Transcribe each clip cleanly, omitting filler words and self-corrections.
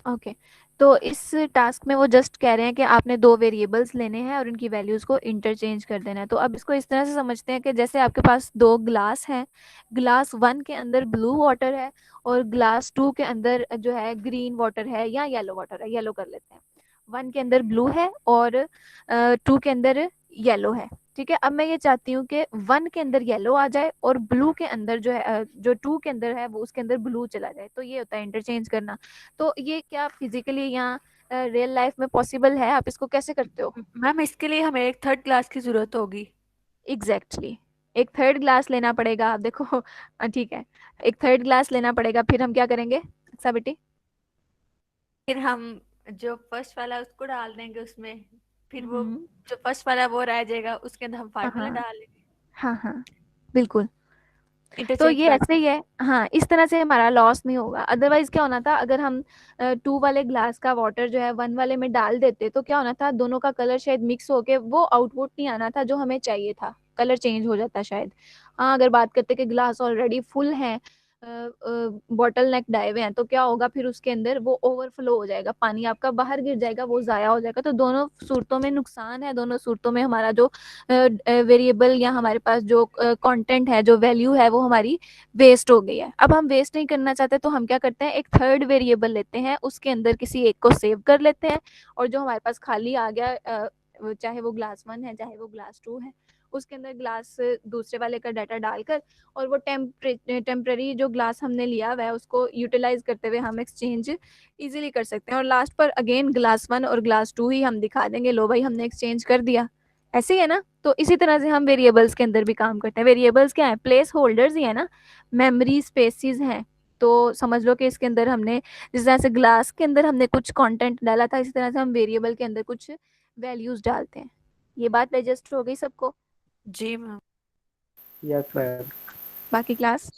Okay, तो इस task में वो जस्ट कह रहे हैं कि आपने दो वेरिएबल्स लेने हैं और उनकी वैल्यूज़ को इंटरचेंज कर देना है। तो अब इसको इस तरह से समझते हैं कि जैसे आपके पास दो ग्लास हैं, ग्लास वन के अंदर ब्लू वाटर है और ग्लास टू के अंदर जो है ग्रीन वाटर है या येलो वाटर है। येलो कर लेते हैं। वन के अंदर ब्लू है और टू के अंदर येलो है। ठीक है, अब मैं ये चाहती हूँ कि वन के अंदर येलो आ जाए और ब्लू के अंदर जो है जो टू के अंदर है वो उसके अंदर ब्लू चला जाए। तो ये होता है इंटरचेंज करना। तो ये क्या फिजिकली या रियल लाइफ में पॉसिबल है? आप इसको कैसे करते हो? मैम इसके लिए हमें एक थर्ड क्लास की जरूरत होगी। Exactly exactly. एक थर्ड ग्लास लेना पड़ेगा। आप देखो ठीक है, एक थर्ड ग्लास लेना पड़ेगा। फिर हम क्या करेंगे अच्छा बेटी? फिर हम जो फर्स्ट वाला उसको डाल देंगे उसमें, फिर वो हम्म। जो फर्स्ट वाला वो रह जाएगा, उसके अंदर हम हाँ फार्मूला हाँ डाल लेंगे। हाँ हाँ, बिल्कुल। तो इंटरचेंज ये कर। ऐसे ही है। हाँ, इस तरह से हमारा लॉस नहीं होगा। अदरवाइज क्या होना था, अगर हम टू वाले ग्लास का वाटर जो है वन वाले में डाल देते तो क्या होना था, दोनों का कलर शायद मिक्स होके वो आउटपुट नहीं आना था जो हमें चाहिए था। कलर चेंज हो जाता शायद। हाँ, अगर बात करते कि ग्लास ऑलरेडी फुल है, बॉटल नेक डाए हुए हैं, तो क्या होगा फिर उसके अंदर वो ओवरफ्लो हो जाएगा, पानी आपका बाहर गिर जाएगा, वो ज़ाया हो जाएगा। तो दोनों सूरतों में नुकसान है। दोनों सूरतों में हमारा जो वेरिएबल या हमारे पास जो कंटेंट है, जो वैल्यू है, वो हमारी वेस्ट हो गई है। अब हम वेस्ट नहीं करना चाहते तो हम क्या करते हैं, एक थर्ड वेरिएबल लेते हैं, उसके अंदर किसी एक को सेव कर लेते हैं और जो हमारे पास खाली आ गया, चाहे वो ग्लास वन है चाहे वो ग्लास टू है, उसके अंदर ग्लास दूसरे वाले का डाटा डालकर और वो टेम्पररी जो ग्लास हमने लिया हुआ है उसको यूटिलाइज करते हुए हम एक्सचेंज इजीली कर सकते हैं। और लास्ट पर अगेन ग्लास वन और ग्लास टू ही हम दिखा देंगे, लो भाई हमने एक्सचेंज कर दिया। ऐसे ही है ना? तो इसी तरह से हम वेरिएबल्स के अंदर भी काम करते हैं। वेरिएबल्स क्या है? प्लेस होल्डर्स ही है ना, मेमोरी स्पेसिस हैं। तो समझ लो कि इसके अंदर हमने जिस तरह से ग्लास के अंदर हमने कुछ कंटेंट डाला था, इसी तरह से हम वेरिएबल के अंदर कुछ वैल्यूज डालते हैं। ये बात डाइजेस्ट हो गई सबको? जी मैम। Yes ma'am. बाकी class?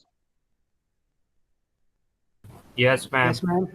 Yes ma'am. Yes ma'am.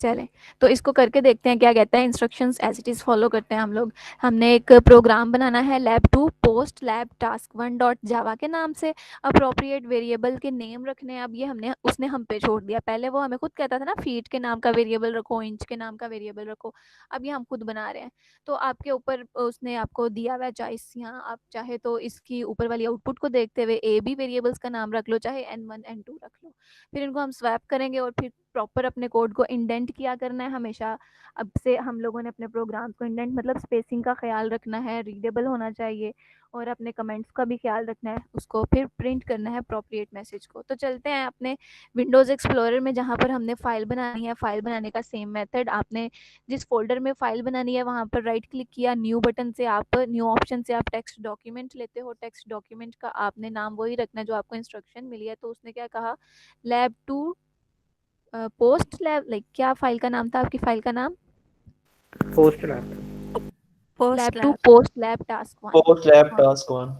चलें, तो इसको करके देखते हैं क्या कहता है। Instructions as it is follow करते हैं हम लोग। हमने एक प्रोग्राम बनाना है, lab two post lab task one dot Java के नाम से। अप्रोप्रिएट वेरिएबल के नेम रखने हैं। अब ये हमने उसने हम पे छोड़ दिया। पहले वो हमें खुद कहता था ना, फीट के नाम का वेरिएबल रखो, इंच के नाम का वेरिएबल रखो। अब ये हम खुद बना रहे हैं। तो आपके ऊपर उसने आपको दिया हुआ चॉइस। यहाँ आप चाहे तो इसकी ऊपर वाली आउटपुट को देखते हुए ए बी वेरिएबल्स का नाम रख लो, चाहे N1 N2 रख लो। फिर इनको हम स्वैप करेंगे और फिर प्रॉपर अपने कोड को इंडेंट किया करना है हमेशा। अब से हम लोगों ने अपने प्रोग्राम को इंडेंट मतलब स्पेसिंग का ख्याल रखना है, रीडेबल होना चाहिए और अपने कमेंट्स का भी ख्याल रखना है। उसको फिर प्रिंट करना है अप्रोप्रिएट मैसेज को। तो चलते हैं अपने विंडोज़ एक्सप्लोरर में, जहाँ पर हमने फ़ाइल बनानी है। फ़ाइल बनाने का सेम मेथड, आपने जिस फोल्डर में फ़ाइल बनानी है वहाँ पर राइट क्लिक किया, न्यू बटन से आप न्यू ऑप्शन से आप टेक्स्ट डॉक्यूमेंट लेते हो। टेक्स्ट डॉक्यूमेंट का आपने नाम वही रखना है जो आपको इंस्ट्रक्शन मिली है। तो उसने क्या कहा, lab two post lab, like क्या फाइल का नाम था आपकी फाइल का नाम? Post lab. Post lab two lab. Post lab task one. Post lab task one.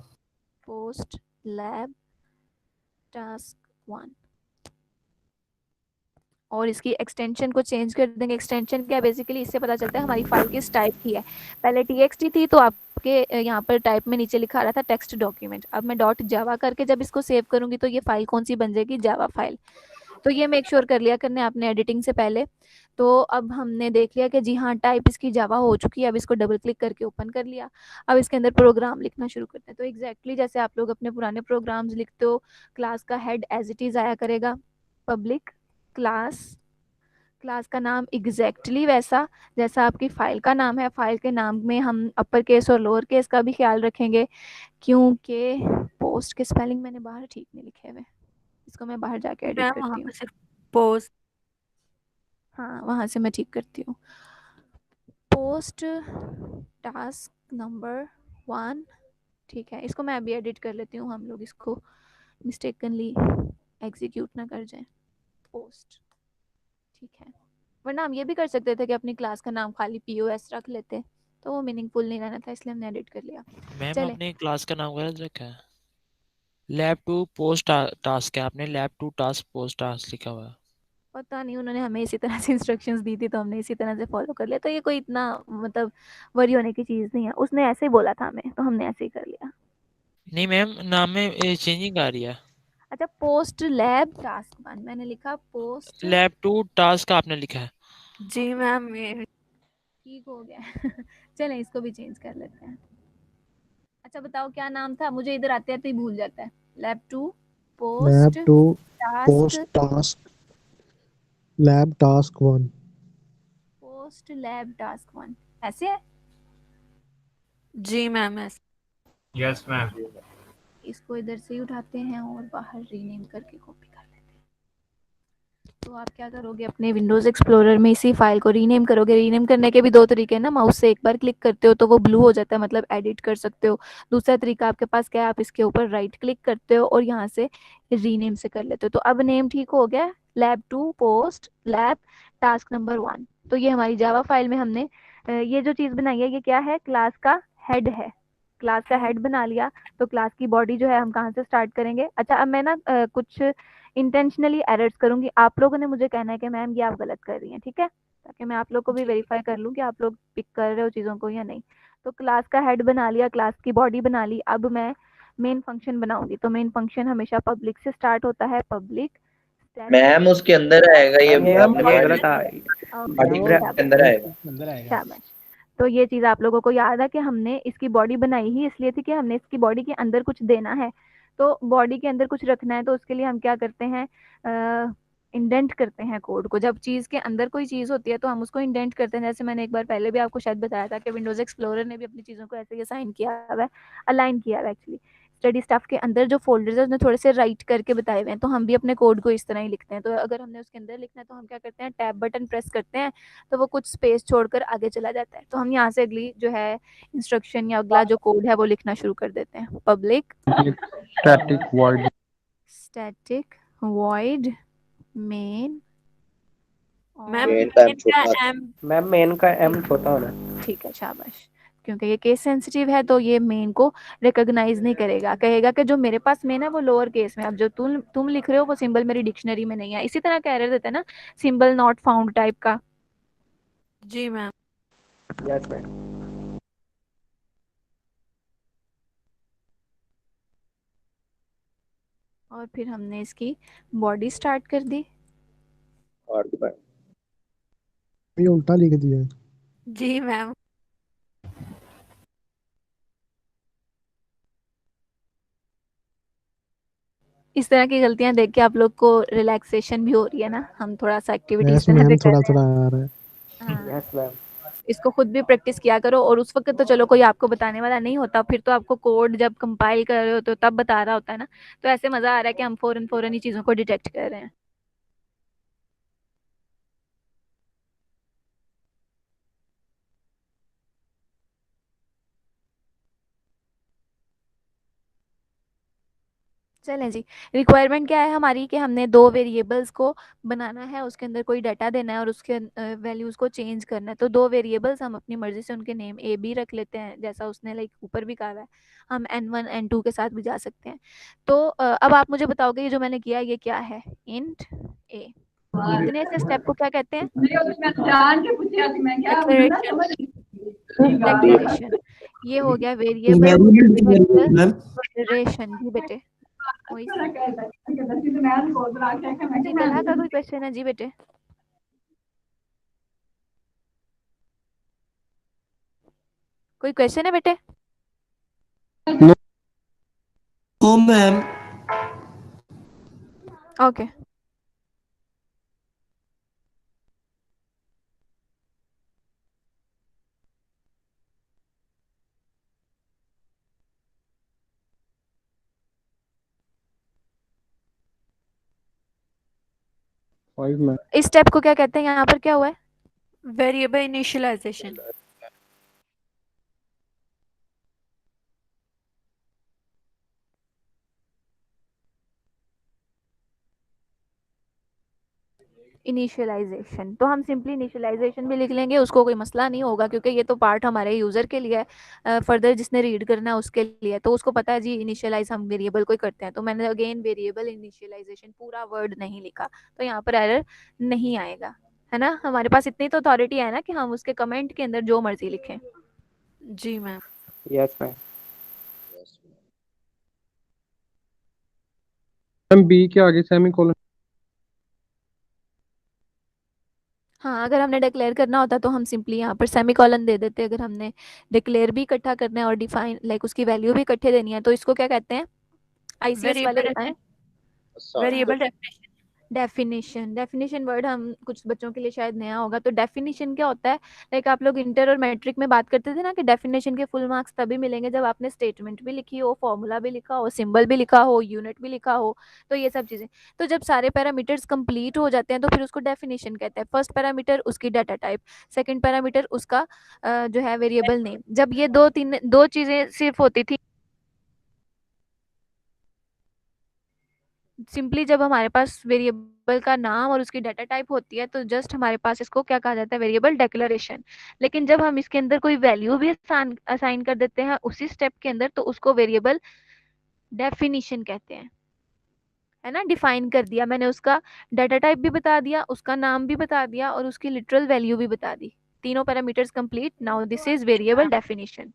Post lab task one. और इसकी एक्सटेंशन को चेंज कर देंगे। एक्सटेंशन क्या, बेसिकली इससे पता चलता है हमारी फाइल किस टाइप की है। पहले txt थी तो आपके यहाँ पर टाइप में नीचे लिखा रहा था टेक्स्ट डॉक्यूमेंट। अब मैं डॉट जावा करके जब इसको सेव करूंगी तो ये फाइल कौन सी बन जाएगी, जावा फाइल। तो ये मेक श्योर कर लिया करने आपने एडिटिंग से पहले। तो अब हमने देख लिया कि जी हाँ, टाइप इसकी जावा हो चुकी है। अब इसको डबल क्लिक करके ओपन कर लिया। अब इसके अंदर प्रोग्राम लिखना शुरू करते हैं। तो एग्जैक्टली जैसे आप लोग अपने पुराने प्रोग्राम्स लिखते हो, क्लास का हेड एज इट इज़ आया करेगा, पब्लिक क्लास। क्लास का नाम एग्जैक्टली वैसा जैसा आपकी फ़ाइल का नाम है। फ़ाइल के नाम में हम अपर केस और लोअर केस का भी ख्याल रखेंगे, क्योंकि पोस्ट के स्पेलिंग मैंने बाहर ठीक नहीं लिखे हुए। इसको मैं बाहर जाके एडिट मैम वहाँ करती हूँ। पे सिर्फ पोस्ट। हाँ, वहाँ से मैं ठीक करती हूँ। Post task number one. ठीक है, इसको मैं अभी एडिट कर लेती हूँ, हम लोग इसको मिस्टेकनली एग्जीक्यूट ना कर जाए। पोस्ट, ठीक है। वरना हम ये भी कर सकते थे कि अपनी क्लास का नाम खाली POS रख लेते, तो वो मीनिंगफुल नहीं रहना था, इसलिए हमने एडिट कर लिया। मैम चले, अपने क्लास का नाम गलत रखा है। लैब टू पोस्ट टास्क है, आपने lab two task post task लिखा हुआ है। पता नहीं, उन्होंने हमें इसी तरह से इंस्ट्रक्शंस दी थी तो हमने इसी तरह से फॉलो कर लिया। तो ये कोई इतना मतलब वरी होने की चीज़ नहीं है, उसने ऐसे ही बोला था हमें तो हमने ऐसे ही कर लिया। नहीं मैम, नाम में चेंजिंग आ रही है। अच्छा, पोस्ट लैब टास्क 1 मैंने लिखा, पोस्ट लैब 2 टास्क आपने लिखा है। जी मैम, ये ठीक हो गया। चलें इसको भी चेंज कर लेते हैं। अच्छा बताओ क्या नाम था, मुझे इधर आते आते ही भूल जाता है। Lab 2 post lab 2 post task, task lab task 1। Post lab task 1 ऐसे है। जी मैम ऐसे। Yes, ma'am. इसको इधर से ही उठाते हैं और बाहर रीनेम करके कॉपी कर लेते हैं। तो आप क्या करोगे, अपने विंडोज़ एक्सप्लोरर में इसी फाइल को रीनेम करोगे। रीनेम करने के भी दो तरीके हैं ना, माउस से एक बार क्लिक करते हो तो वो ब्लू हो जाता है, मतलब एडिट कर सकते हो। दूसरा तरीका आपके पास क्या है, आप इसके ऊपर राइट क्लिक करते हो और यहाँ से रीनेम से कर लेते हो। तो अब नेम ठीक हो गया, lab 2 post lab task number 1। तो ये हमारी जावा फाइल में हमने ये जो चीज़ बनाई है, ये क्या है, क्लास का हेड है। क्लास का हेड बना लिया। तो क्लास की बॉडी जो है हम कहाँ से स्टार्ट करेंगे। अच्छा अब मैं ना कुछ इंटेंशनली एरर्स करूंगी, आप लोगों ने मुझे कहना है कि मैम ये आप गलत कर रही हैं, ठीक है, ताकि मैं आप लोग को भी जी वेरीफाई कर लूँ कि आप लोग पिक कर रहे हो चीज़ों को या नहीं। तो क्लास का हेड बना लिया, क्लास की बॉडी बना ली। अब मैं मेन फंक्शन बनाऊंगी। तो मेन फंक्शन हमेशा पब्लिक से स्टार्ट होता है, पब्लिक मैम उसके अंदर आएगा, ये मैम ये आपने ये बॉडी गलत आ बॉडी ओके, मैम के अंदर आएगा। शाबाश। तो ये चीज़ आप लोगों को याद है कि हमने इसकी बॉडी बनाई ही इसलिए थी कि हमने इसकी बॉडी के अंदर कुछ देना है। तो बॉडी के अंदर कुछ रखना है तो उसके लिए हम क्या करते हैं, इंडेंट करते हैं कोड को। जब चीज़ के अंदर कोई चीज़ होती है तो हम उसको इंडेंट करते हैं। जैसे मैंने एक बार पहले भी आपको शायद बताया था कि विंडोज़ एक्सप्लोरर ने भी अपनी चीज़ों को ऐसे ही असाइन किया हुआ है, अलाइन किया हुआ है एक्चुअली। स्टडी स्टफ के अंदर जो फोल्डर्स है उसमें थोड़े से राइट करके बताए हुए हैं, तो हम भी अपने कोड को इस तरह ही लिखते हैं। तो अगर हमने उसके अंदर लिखना है तो हम क्या करते हैं, टैब बटन प्रेस करते हैं तो वो कुछ स्पेस छोड़कर आगे चला जाता है। तो हम यहाँ से अगली जो है इंस्ट्रक्शन या अगला जो कोड है वो लिखना शुरू कर देते हैं। Public static void static void main ma'am, main का मेन का छोटा एम। मैम मेन का एम छोटा होना है। ठीक है, शाबाश। क्योंकि ये केस सेंसिटिव है तो ये मेन को रिकॉग्नाइज नहीं करेगा, कहेगा कि जो मेरे पास मेन है वो लोअर केस में, अब जो तुम लिख रहे हो वो सिंबल मेरी डिक्शनरी में नहीं है। इसी तरह का एरर देता है ना, सिंबल नॉट फाउंड टाइप का। जी मैम। Yes ma'am. और फिर हमने इसकी बॉडी स्टार्ट कर दी। और ये उल्टा लिख दिया है। जी मैम। इस तरह की गलतियां देख के आप लोग को रिलैक्सेशन भी हो रही है ना, हम थोड़ा सा एक्टिविटी इस यस तरह से मैम कर थोड़ा रहे थोड़ा हैं। आ रहा है। हाँ, यस मैम। इसको खुद भी प्रैक्टिस किया करो। और उस वक्त तो चलो कोई आपको बताने वाला नहीं होता, फिर तो आपको कोड जब कंपाइल कर रहे हो तो तब बता रहा होता है ना। तो ऐसे मजा आ रहा है कि हम फौरन फौरन ही चीजों को डिटेक्ट कर रहे हैं। चलें जी, रिक्वायरमेंट क्या है हमारी कि हमने दो वेरिएबल्स को बनाना है, उसके अंदर कोई डाटा देना है और उसके वैल्यूज़ को चेंज करना है। तो दो वेरिएबल्स हम अपनी मर्जी से उनके नेम ए बी रख लेते हैं, जैसा उसने लाइक ऊपर भी कहा है। हम n1 n2 के साथ भी जा सकते हैं। तो अब आप मुझे बताओगे ये जो मैंने किया ये क्या है, इंट ए। इतने से स्टेप को क्या कहते हैं, डिक्लेरेशन। डिक्लेरेशन। ये हो गया वेरिएबल डिक्लेरेशन। जी बेटे, वही जी, तलहा का कोई क्वेश्चन है जी बेटे? कोई क्वेश्चन है बेटे? Oh ma'am. Okay. Five ma'am. इस स्टेप को क्या कहते हैं, यहाँ पर क्या हुआ है? Variable initialization. इनिशियलाइजेशन। तो हम सिंपली इनिशियलाइजेशन भी लिख लेंगे, उसको कोई मसला नहीं होगा क्योंकि ये तो पार्ट हमारे यूज़र के लिए है, फर्दर जिसने रीड करना है उसके लिए। तो उसको पता है जी इनिशियलाइज हम वेरिएबल को ही करते हैं। तो मैंने अगेन वेरिएबल इनिशियलाइजेशन पूरा वर्ड नहीं लिखा, तो यहाँ पर एरर नहीं आएगा, है ना। हमारे पास इतनी तो अथॉरिटी है ना कि हम उसके कमेंट के अंदर जो मर्जी लिखें। जी ma'am. Yes ma'am. Ma'am B के आगे सेमीकोलन। हाँ, अगर हमने डिक्लेयर करना होता तो हम सिंपली यहाँ पर सेमीकोलन दे देते। अगर हमने डिक्लेयर भी इकट्ठा करना है और डिफाइन लाइक उसकी वैल्यू भी इकट्ठे देनी है तो इसको क्या कहते हैं? आईसीएस वाले बताएं। Variable definition. डेफिनेशन वर्ड हम कुछ बच्चों के लिए शायद नया होगा। तो डेफिनेशन क्या होता है? लाइक आप लोग इंटर और मैट्रिक में बात करते थे ना कि डेफिनेशन के फुल मार्क्स तभी मिलेंगे जब आपने स्टेटमेंट भी लिखी हो, फॉर्मूला भी लिखा हो, सिंबल भी लिखा हो, यूनिट भी लिखा हो, तो ये सब चीजें। तो जब सारे पैरामीटर्स कंप्लीट हो जाते हैं तो फिर उसको डेफिनेशन कहते हैं। फर्स्ट पैरामीटर उसकी डाटा टाइप, सेकंड पैरामीटर उसका जो है वेरिएबल नेम। जब ये दो चीजें सिर्फ होती थी, सिंपली जब हमारे पास वेरिएबल का नाम और उसकी डाटा टाइप होती है तो जस्ट हमारे पास इसको क्या कहा जाता है? Variable declaration. लेकिन जब हम इसके अंदर कोई वैल्यू भी असाइन कर देते हैं उसी स्टेप के अंदर तो उसको वेरिएबल डेफिनेशन कहते हैं, है ना। डिफाइन कर दिया मैंने, उसका डाटा टाइप भी बता दिया, उसका नाम भी बता दिया और उसकी लिटरल वैल्यू भी बता दी। तीनों parameters complete, now this is variable definition.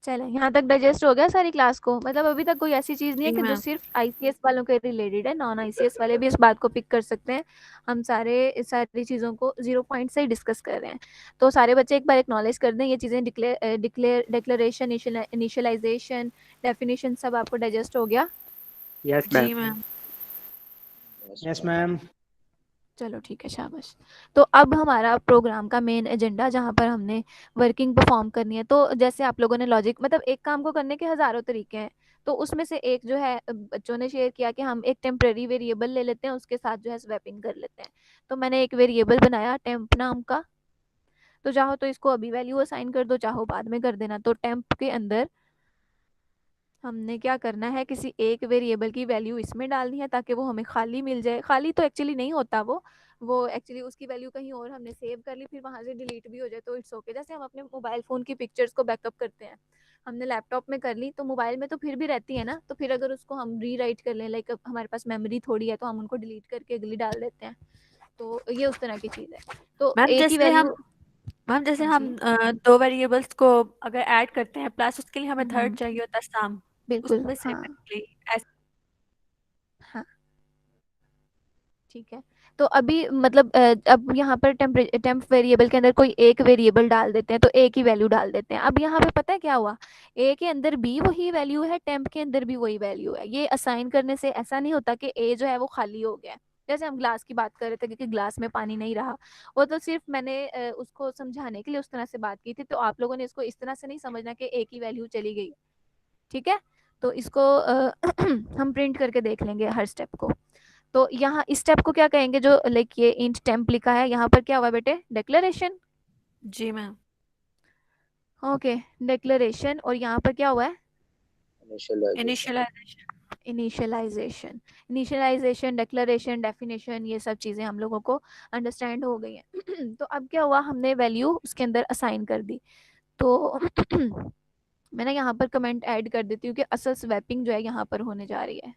चलो, यहाँ तक डाइजेस्ट हो गया सारी क्लास को? मतलब अभी तक कोई ऐसी चीज नहीं है जी कि जो मैम। सिर्फ आईसीएस वालों के रिलेटेड है, नॉन आईसीएस वाले भी इस बात को पिक कर सकते हैं। हम सारी चीजों को 0 पॉइंट से ही डिस्कस कर रहे हैं। तो सारे बच्चे एक बार एक्नॉलेज कर दें ये चीजें। डिक्लेरेशन, इनिशियलाइजेशन, डेफिनेशन सब आपको डाइजेस्ट हो गया? यस जी मैम। मैम। Yes ma'am. चलो ठीक है, शाबाश। तो अब हमारा प्रोग्राम का मेन एजेंडा जहाँ पर हमने वर्किंग परफॉर्म करनी है। तो जैसे आप लोगों ने लॉजिक, मतलब एक काम को करने के हजारों तरीके हैं, तो उसमें से एक जो है बच्चों ने शेयर किया कि हम एक टेम्पररी वेरिएबल ले लेते हैं, उसके साथ जो है स्वैपिंग कर लेते हैं। तो मैंने एक वेरिएबल बनाया टेम्प नाम का। तो चाहो तो इसको अभी वैल्यू असाइन कर दो, चाहो बाद में कर देना। तो टेम्प के अंदर हमने क्या करना है, किसी एक वेरिएबल की वैल्यू इसमें डालनी है ताकि वो हमें खाली मिल जाए। खाली तो एक्चुअली नहीं होता, वो एक्चुअली उसकी वैल्यू कहीं और हमने सेव कर ली, फिर वहां से डिलीट भी हो जाए तो इट्स ओके। जैसे हम अपने मोबाइल फोन की पिक्चर्स को बैकअप करते हैं, हमने लैपटॉप में कर ली तो मोबाइल में तो फिर भी रहती है ना। तो फिर अगर उसको हम रीराइट कर लें, लाइक हमारे पास मेमोरी थोड़ी है तो हम उनको डिलीट करके अगली डाल देते हैं। तो ये उस तरह की चीज है। तो मैम एक ही जैसे हम वैल्यू। मैम जैसे हाँ हम जी। दो वेरिएबल्स को अगर ऐड करते हैं प्लस उसके लिए हमें थर्ड चाहिए होता है सम, बिल्कुल, उसमें हाँ। सिमिलरली हाँ, ठीक है। तो अभी मतलब अब यहाँ पर टेम्प वेरिएबल के अंदर कोई एक वेरिएबल डाल देते हैं, तो एक ही वैल्यू डाल देते हैं। अब यहाँ पे पता है क्या हुआ? ए के अंदर भी वही वैल्यू है, टेम्प के अंदर भी वही वैल्यू है। ये असाइन करने से ऐसा नहीं होता कि ए जो है वो खाली हो गया है। जैसे हम ग्लास की बात कर रहे थे क्योंकि ग्लास में पानी नहीं रहा, वो तो सिर्फ मैंने उसको समझाने के लिए उस तरह से बात की थी। तो आप लोगों ने इसको इस तरह से नहीं समझना कि ए की वैल्यू चली गई, ठीक है। तो इसको हम प्रिंट करके देख लेंगे हर स्टेप को। तो यहाँ इस स्टेप को क्या कहेंगे? जो लाइक ये इंट टेम्प लिखा है, यहाँ पर क्या हुआ बेटे? डिक्लेरेशन। जी मैम। Okay, declaration. और यहाँ पर क्या हुआ है? Initialization. Initialization. Initialization, declaration, definition, ये सब चीजें हम लोगों को अंडरस्टैंड हो गई हैं। तो अब क्या हुआ? हमने वैल्यू उसके अंदर असाइन कर दी। तो मैं ना यहाँ पर कमेंट ऐड कर देती हूँ कि असल स्वैपिंग जो है यहाँ पर होने जा रही है,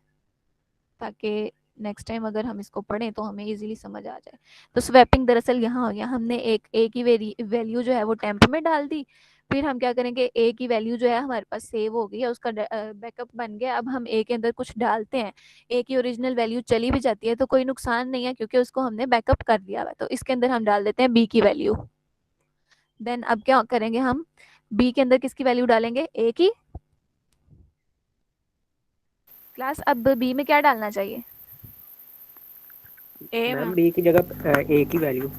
ताकि नेक्स्ट टाइम अगर हम इसको पढ़ें तो हमें इजीली समझ आ जाए। तो स्वैपिंग दरअसल यहाँ हो गया, हमने एक ही वैल्यू जो है वो टेम्प में डाल दी। फिर हम क्या करेंगे, ए की वैल्यू जो है हमारे पास सेव हो गई है, उसका बैकअप बन गया। अब हम ए के अंदर कुछ डालते हैं, ए की ओरिजिनल वैल्यू चली भी जाती है तो कोई नुकसान नहीं है क्योंकि उसको हमने बैकअप कर दिया हुआ। तो इसके अंदर हम डाल देते हैं बी की वैल्यू। देन अब क्या करेंगे, हम बी के अंदर किसकी वैल्यू डालेंगे? ए की। क्लास अब बी में क्या डालना चाहिए? ए मैम मैम। बी की जगह ए की वैल्यू।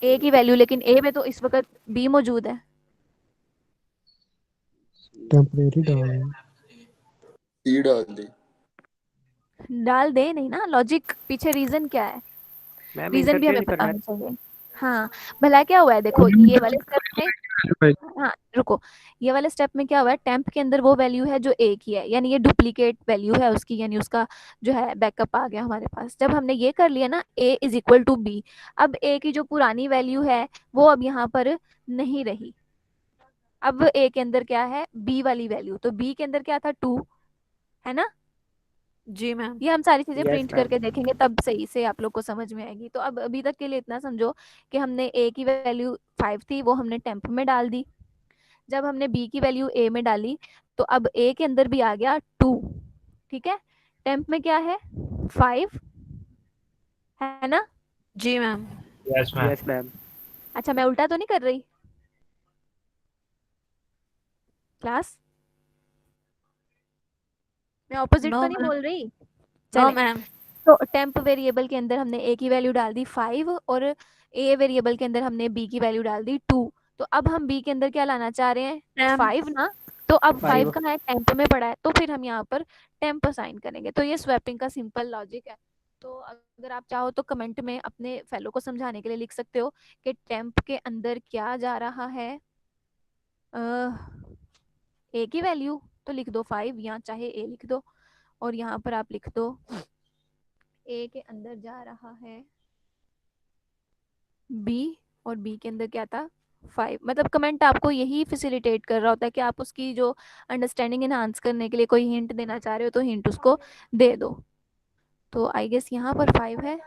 ए की वैल्यू, लेकिन ए में तो इस वक्त बी मौजूद है। टेम्परेरी डाल। सी डाल दी। डाल दे नहीं ना, लॉजिक पीछे रीजन क्या है? मैम रीजन भी हमें इंटरचेंज पता करना है। होना चाहिए। हाँ, भला क्या हुआ है देखो, ये वाले स्टेप में, हाँ रुको, ये वाले स्टेप में क्या हुआ है? टेम्प के अंदर वो वैल्यू है जो ए की है, यानी ये डुप्लीकेट वैल्यू है उसकी, यानी उसका जो है बैकअप आ गया हमारे पास। जब हमने ये कर लिया ना, ए इज इक्वल टू बी, अब ए की जो पुरानी वैल्यू है वो अब यहाँ पर नहीं रही। अब ए के अंदर क्या है? बी वाली वैल्यू। तो बी के अंदर क्या था? 2, है ना। जी मैम। ये हम सारी चीजें यस प्रिंट मैम। करके देखेंगे तब सही से आप लोग को समझ में आएगी। तो अब अभी तक के लिए इतना समझो कि हमने ए की वैल्यू 5 थी, वो हमने टेम्प में डाल दी। जब हमने बी की वैल्यू ए में डाली तो अब ए के अंदर भी आ गया 2। ठीक है, टेम्प में क्या है 5 है ना। जी ma'am. Yes, ma'am. Yes ma'am. अच्छा, मैं उल्टा तो नहीं कर रही क्लास? मैं ऑपोजिट नो तो नहीं मैम। बोल रही? नो चले, मैम। तो टेम्प वेरिएबल के अंदर हमने ए की वैल्यू डाल दी 5 और ए वेरिएबल के अंदर हमने बी की वैल्यू डाल दी 2। तो अब हम बी के अंदर क्या लाना चाह रहे हैं, मैम 5 ना। तो अब 5 5। कहाँ है, टेम्प में पड़ा है, तो फिर हम यहाँ पर टेम्प असाइन करेंगे। तो ये स्वैपिंग का सिंपल लॉजिक है। तो अगर आप चाहो तो कमेंट में अपने फेलो को समझाने के लिए लिख सकते हो कि टेम्प के अंदर क्या जा रहा है। ए की वैल्यू तो लिख दो 5, या चाहे ए लिख दो, और यहाँ पर आप लिख दो ए के अंदर जा रहा है बी, और बी के अंदर क्या था 5। मतलब कमेंट आपको यही फैसिलिटेट कर रहा होता है कि आप उसकी जो अंडरस्टैंडिंग इनहांस करने के लिए कोई हिंट देना चाह रहे हो तो हिंट उसको दे दो। तो आई गेस यहाँ पर 5 है।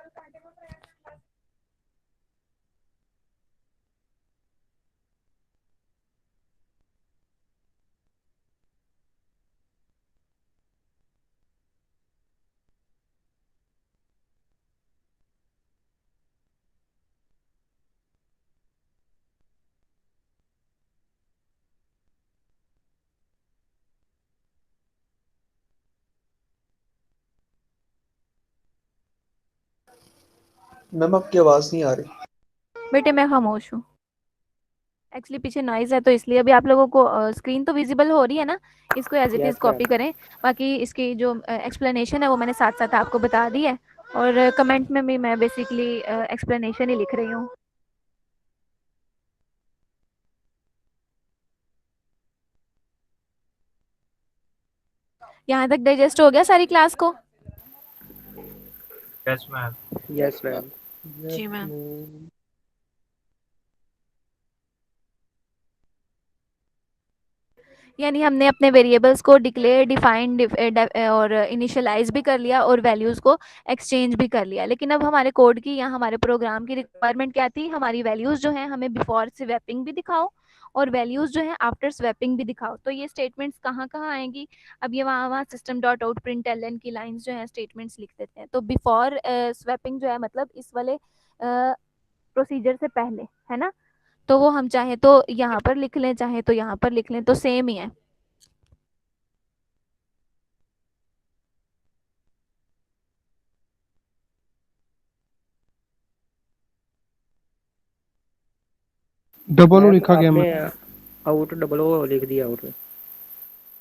मैम आपकी आवाज नहीं आ रही। बेटे मैं खामोश हूँ, एक्चुअली पीछे नॉइज है तो इसलिए। अभी आप लोगों को स्क्रीन तो विजिबल हो रही है ना, इसको as it is yes copy ma'am. करें। बाकी इसकी जो एक्सप्लेनेशन है वो मैंने साथ साथ आपको बता दी है, और कमेंट में भी मैं बेसिकली एक्सप्लेनेशन ही लिख रही हूँ। यहाँ तक डाइजेस्ट हो गया सारी क्लास को? Yes, ma'am. Yes ma'am. जी मैम। यानी हमने अपने वेरिएबल्स को डिक्लेयर, डिफाइन और इनिशियलाइज भी कर लिया और वैल्यूज को एक्सचेंज भी कर लिया। लेकिन अब हमारे कोड की या हमारे प्रोग्राम की रिक्वायरमेंट क्या थी, हमारी वैल्यूज जो है हमें बिफोर स्वैपिंग भी दिखाओ और वैल्यूज जो है आफ्टर स्वैपिंग भी दिखाओ। तो ये स्टेटमेंट्स कहाँ कहाँ आएंगी, अब ये वहाँ system dot out print L N की लाइन्स जो है स्टेटमेंट्स लिख देते हैं। तो बिफोर स्वैपिंग जो है मतलब इस वाले प्रोसीजर से पहले, है ना। तो वो हम चाहे तो यहाँ पर लिख लें, चाहे तो यहाँ पर लिख लें, तो सेम ही है। डबल ओ मैम लिखा गया आपने मैम। आउट डबल ओ लिख दिया आउट।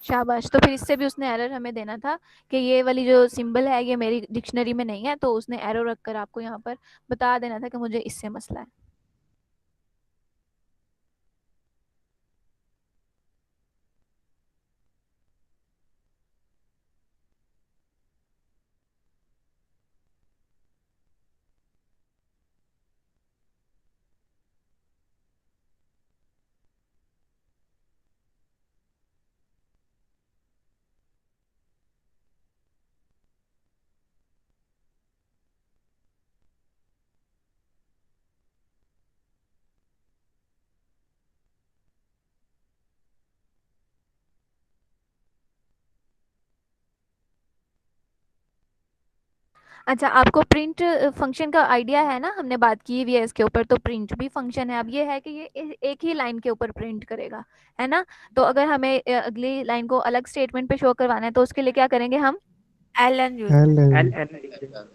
शाबाश। तो फिर इससे भी उसने एरर हमें देना था कि ये वाली जो सिंबल है ये मेरी डिक्शनरी में नहीं है, तो उसने एरर रखकर आपको यहाँ पर बता देना था कि मुझे इससे मसला है। अच्छा, आपको प्रिंट फंक्शन का आइडिया है ना, हमने बात की हुई है इसके ऊपर। तो प्रिंट भी फंक्शन है। अब ये है कि ये एक ही लाइन के ऊपर प्रिंट करेगा, है ना। तो अगर हमें अगली लाइन को अलग स्टेटमेंट पे शो करवाना है तो उसके लिए क्या करेंगे हम, एल एन यूज एल करें। L N N.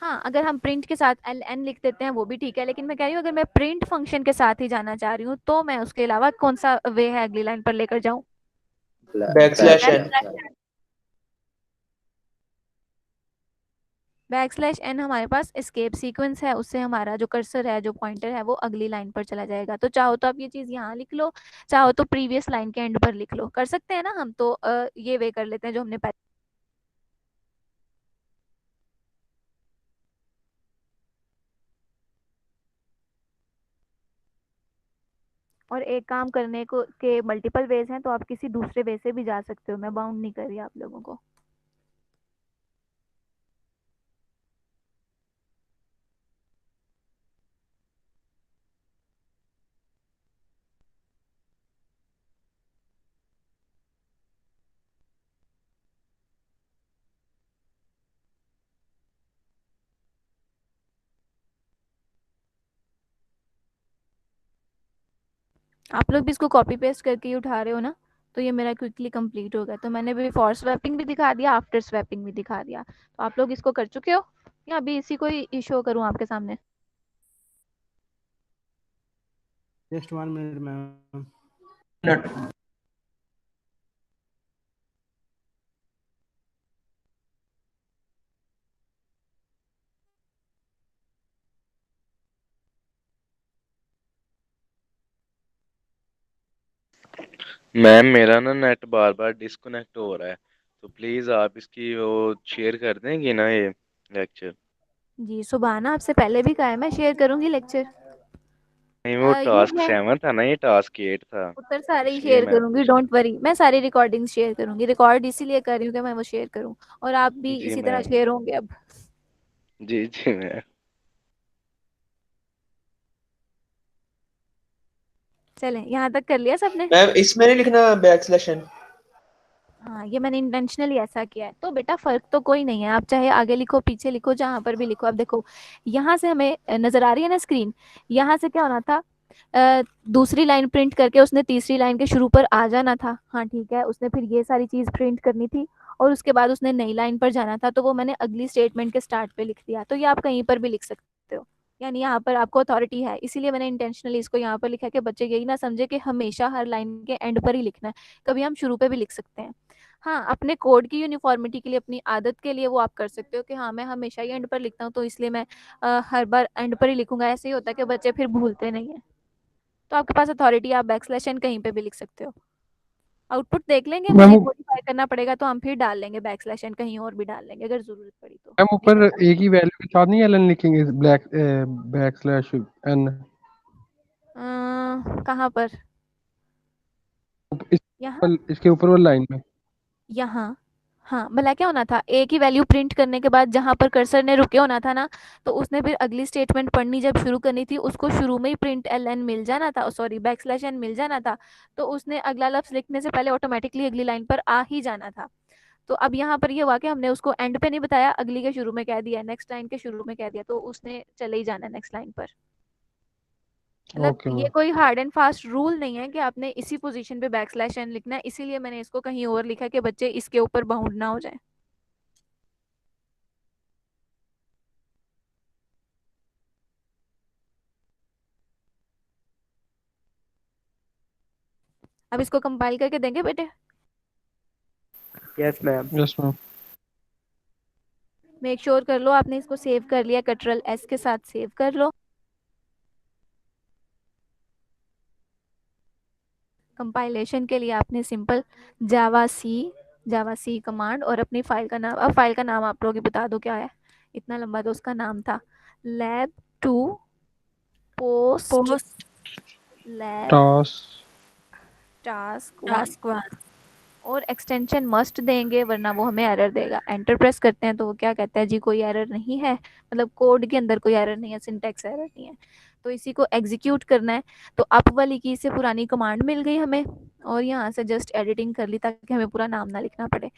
हाँ, अगर हम प्रिंट के साथ एल एन लिख देते हैं वो भी ठीक है, लेकिन मैं कह रही हूँ अगर मैं प्रिंट फंक्शन के साथ ही जाना चाह रही हूँ तो मैं उसके अलावा कौन सा वे है अगली लाइन पर लेकर जाऊँ। Backslash N. बैकस्लैश एन हमारे पास एस्केप सीक्वेंस है, उससे हमारा जो कर्सर है, जो पॉइंटर है, वो अगली लाइन पर चला जाएगा। तो चाहो तो आप ये चीज यहाँ लिख लो, चाहो तो प्रीवियस लाइन के एंड पर लिख लो, कर सकते हैं ना हम। तो ये वे कर लेते हैं जो हमने पहले। और एक काम करने को के मल्टीपल वेज हैं, तो आप किसी दूसरे वे से भी जा सकते हो, मैं बाउंड नहीं कर रही आप लोगों को। आप लोग भी इसको कॉपी पेस्ट करके ही उठा रहे हो ना, तो ये मेरा क्विकली कंप्लीट हो गया। तो मैंने बिफोर स्वैपिंग भी दिखा दिया, आफ्टर स्वैपिंग भी दिखा दिया। तो आप लोग इसको कर चुके हो या अभी इसी को ही शो करूँ आपके सामने? Just 1 minute, ma'am. Not. Ma'am मेरा ना नेट बार बार डिस्कनेक्ट हो रहा है, तो प्लीज आप इसकी वो शेयर कर देंगी ना ये लेक्चर। जी सुभाना, आपसे पहले भी कहा है मैं शेयर करूंगी लेक्चर। नहीं वो ये टास्क है 7 था ना, ये टास्क 8 था, उत्तर सारे ही इसलिए शेयर मैं करूंगी, पूछ डोंट वरी। मैं सारी रिकॉर्डिंग शेयर करूंगी, रिकॉर्ड इसीलिए कर रही हूँ कि मैं वो शेयर करूँ, और आप भी जी इसी तरह मैम। शेयर होंगे अब। जी जी मैम। चलें, यहाँ तक कर लिया सबने? मैम इसमें नहीं लिखना बैकस्लैश n। हाँ, ये मैंने इंटेंशनली ऐसा किया है। तो बेटा फर्क तो कोई नहीं है, आप चाहे आगे लिखो पीछे लिखो जहाँ पर भी लिखो। अब देखो यहाँ से हमें नजर आ रही है ना स्क्रीन, यहाँ से क्या होना था, दूसरी लाइन प्रिंट करके उसने तीसरी लाइन के शुरू पर आ जाना था। हाँ ठीक है, उसने फिर ये सारी चीज प्रिंट करनी थी और उसके बाद उसने नई लाइन पर जाना था, तो वो मैंने अगली स्टेटमेंट के स्टार्ट पे लिख दिया। तो ये आप कहीं पर भी लिख सकते हो, यानी यहाँ पर आपको अथॉरिटी है, इसीलिए मैंने इंटेंशनली इसको यहाँ पर लिखा है कि बच्चे यही ना समझे कि हमेशा हर लाइन के एंड पर ही लिखना है, कभी हम शुरू पे भी लिख सकते हैं। हाँ, अपने कोड की यूनिफॉर्मिटी के लिए, अपनी आदत के लिए वो आप कर सकते हो कि हाँ मैं हमेशा ही एंड पर लिखता हूँ, तो इसलिए मैं हर बार एंड पर ही लिखूंगा। ऐसे ही होता है कि बच्चे फिर भूलते नहीं है। तो आपके पास अथॉरिटी, आप बैकस्लैश एन कहीं पे भी लिख सकते हो। आउटपुट देख लेंगे, मैम मजीद मॉडिफाई करना पड़ेगा तो हम फिर डाल लेंगे बैकस्लैश एन, कहीं और भी डाल लेंगे अगर जरूरत पड़ी तो। मैम ऊपर एक ही वैल्यू के साथ नहीं एलन लिखेंगे, ब्लैक बैकस्लैश कहाँ पर? यहाँ? इसके ऊपर वाली लाइन में। यहाँ? हाँ, भला क्या होना था, एक ही वैल्यू प्रिंट करने के बाद जहां पर कर्सर ने रुके होना था ना, तो उसने फिर अगली स्टेटमेंट पढ़नी जब शुरू करनी थी, उसको शुरू में ही प्रिंट एल एन मिल जाना था, सॉरी बैकस्लैश एन मिल जाना था। तो उसने अगला लफ्ज लिखने से पहले ऑटोमेटिकली अगली लाइन पर आ ही जाना था। तो अब यहाँ पर ये हुआ कि हमने उसको एंड पे नहीं बताया, अगली के शुरू में कह दिया, नेक्स्ट लाइन के शुरू में कह दिया, तो उसने चले ही जाना नेक्स्ट लाइन पर। मतलब ओके ये मैम। कोई हार्ड एंड फास्ट रूल नहीं है कि आपने इसी पोजीशन पे बैकस्लैश एन लिखना है, इसीलिए मैंने इसको कहीं और लिखा कि बच्चे इसके ऊपर बाउंड ना हो जाए। अब इसको कंपाइल करके देंगे बेटे? Yes ma'am. Yes ma'am. Make sure कर लो आपने इसको सेव कर लिया, कंट्रोल एस के साथ सेव कर लो। कंपाइलेशन के लिए आपने सिंपल जावा सी कमांड और अपनी फाइल का नाम, अब फाइल का नाम आप लोग बता दो क्या है, इतना लंबा तो उसका नाम था, lab two post lab task one, और एक्सटेंशन मस्ट देंगे वरना वो हमें एरर देगा। एंटर प्रेस करते हैं तो वो क्या कहता है, जी कोई एरर नहीं है, मतलब कोड के अंदर कोई एरर नहीं है, सिंटैक्स एरर नहीं है। तो इसी को एग्जीक्यूट करना है। तो अप वाली की से पुरानी कमांड मिल गई हमें, और यहाँ से जस्ट एडिटिंग कर ली ताकि हमें पूरा नाम ना लिखना पड़े।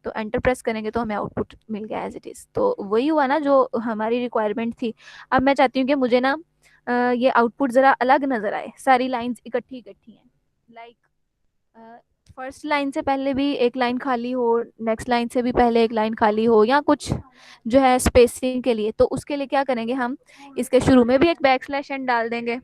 तो एंटर प्रेस करेंगे तो हमें आउटपुट मिल गया एज इट इज़। तो वही हुआ ना जो हमारी रिक्वायरमेंट थी। अब मैं चाहती हूँ कि मुझे ना ये आउटपुट ज़रा अलग नज़र आए, सारी लाइन्स इकट्ठी इकट्ठी हैं, लाइक फर्स्ट लाइन से पहले भी एक लाइन खाली हो, नेक्स्ट लाइन से भी पहले एक लाइन खाली हो, या कुछ जो है स्पेसिंग के लिए। तो उसके लिए क्या करेंगे, हम इसके शुरू में भी एक बैकस्लैश एन डाल देंगे।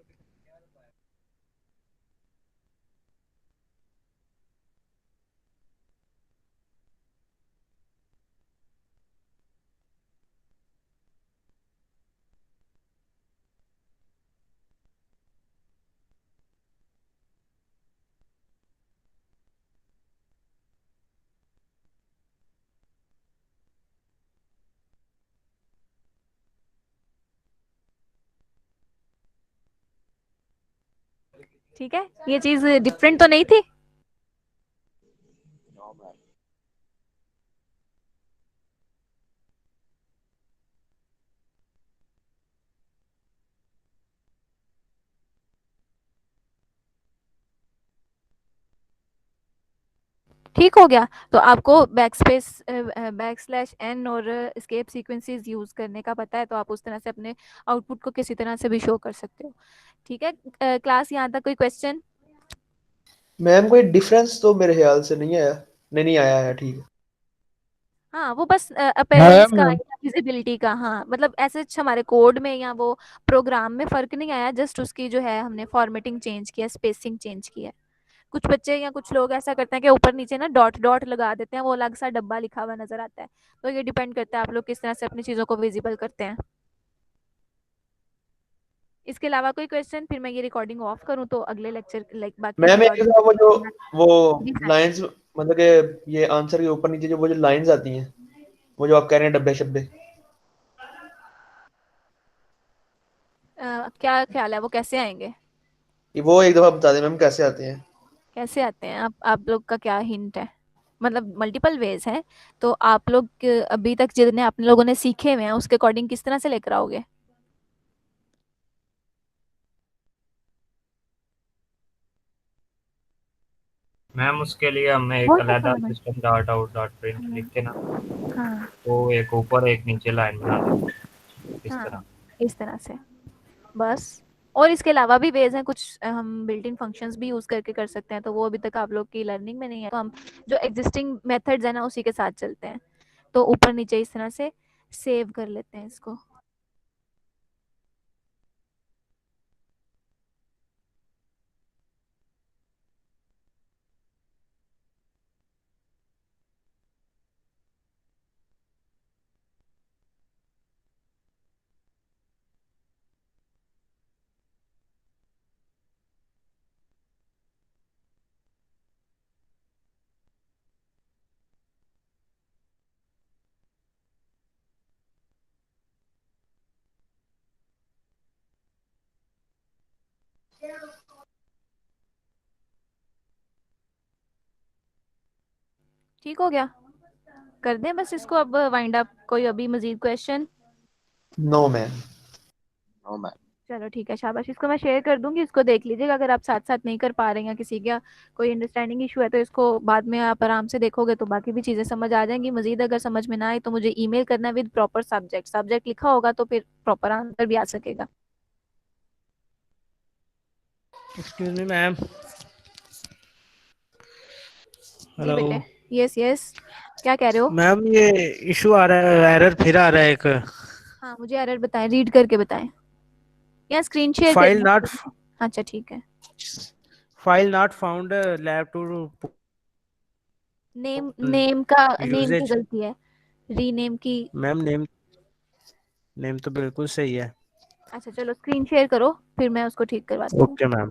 ठीक है, ये चीज डिफरेंट तो नहीं थी? ठीक हो गया। तो आपको बैकस्लैश एन और एस्केप सीक्वेंसेस यूज करने का पता है, तो आप उस तरह से अपने आउटपुट को किसी तरह से भी शो कर सकते हो। ठीक है क्लास, यहाँ तक कोई क्वेश्चन? मैम कोई डिफरेंस तो मेरे ख्याल से नहीं आया, नहीं आया है, ठीक है। हाँ वो बस है अपीयरेंस का मैम। या विजिबिलिटी का, हाँ मतलब ऐसे हमारे कोड में या वो प्रोग्राम में फर्क नहीं आया, जस्ट उसकी जो है हमने फॉर्मेटिंग चेंज किया, स्पेसिंग चेंज किया है। कुछ बच्चे या कुछ लोग ऐसा करते हैं कि ऊपर नीचे ना डॉट डॉट लगा देते हैं, वो अलग सा डब्बा लिखा हुआ नजर आता है। तो ये डिपेंड करता है आप लोग किस तरह से अपनी चीज़ों को विजिबल करते हैं। इसके अलावा कोई क्वेश्चन, फिर मैं ये रिकॉर्डिंग ऑफ करूं तो अगले लेक्चर लाइक बाकी मैम एक रिकॉर्डिंग। दफा वो जो वो जी सर। लाइंस, मतलब कि ये आंसर के ऊपर नीचे जो वो जो लाइंस आती हैं, वो जो आप कह रहे हैं डब्बे शब्बे, क्या ख्याल है वो कैसे आएंगे? ये वो एक दफा बता दें मैम कैसे आते हैं। कैसे आते हैं आप लोग का क्या हिंट है? मतलब मल्टीपल वेज है, तो आप लोग अभी तक जितने आप लोगों ने सीखे हुए हैं उसके अकॉर्डिंग किस तरह से लेकर आओगे? मैम उसके लिए हमें एक बहुत अलहदा आसान है। System dot out dot print हाँ लिख के ना, हाँ वो एक ऊपर एक नीचे लाइन बना देते इस हाँ, तरह। इस तरह से बस। और इसके अलावा भी वेज हैं कुछ, हम बिल्ट इन फंक्शंस भी यूज करके कर सकते हैं, तो वो अभी तक आप लोग की लर्निंग में नहीं है, तो हम जो एग्जिस्टिंग मेथड्स है ना उसी के साथ चलते हैं। तो ऊपर नीचे इस तरह से सेव कर लेते हैं इसको। ठीक हो गया? कर दें बस इसको अब वाइंड अप? कोई अभी मजीद question? No ma'am. No ma'am. चलो ठीक है, शाबाश। इसको मैं शेयर कर दूंगी, इसको देख लीजिएगा। अगर आप साथ साथ नहीं कर पा रहे हैं या किसी का कोई अंडरस्टैंडिंग इशू है तो इसको बाद में आप आराम से देखोगे तो बाकी भी चीज़ें समझ आ जाएंगी। मजीद अगर समझ में ना आए तो मुझे ईमेल करना विद प्रॉपर सब्जेक्ट, सब्जेक्ट लिखा होगा तो फिर प्रॉपर आंसर भी आ सकेगा। Excuse me ma'am. जी हेलो बेटे। यस यस, क्या कह रहे हो? मैम, ये इशू आ रहा है, एरर फिर आ रहा है एक। हाँ मुझे एरर बताएं, रीड करके बताएं या स्क्रीन शेयर फाइल करनी नॉट है? अच्छा ठीक है। File not found lab two name name का, नेम की यूजेज। गलती है, रीनेम की। मैम नेम नेम तो बिल्कुल सही है। अच्छा चलो स्क्रीन शेयर करो, फिर मैं उसको ठीक करवाती हूँ। Okay ma'am.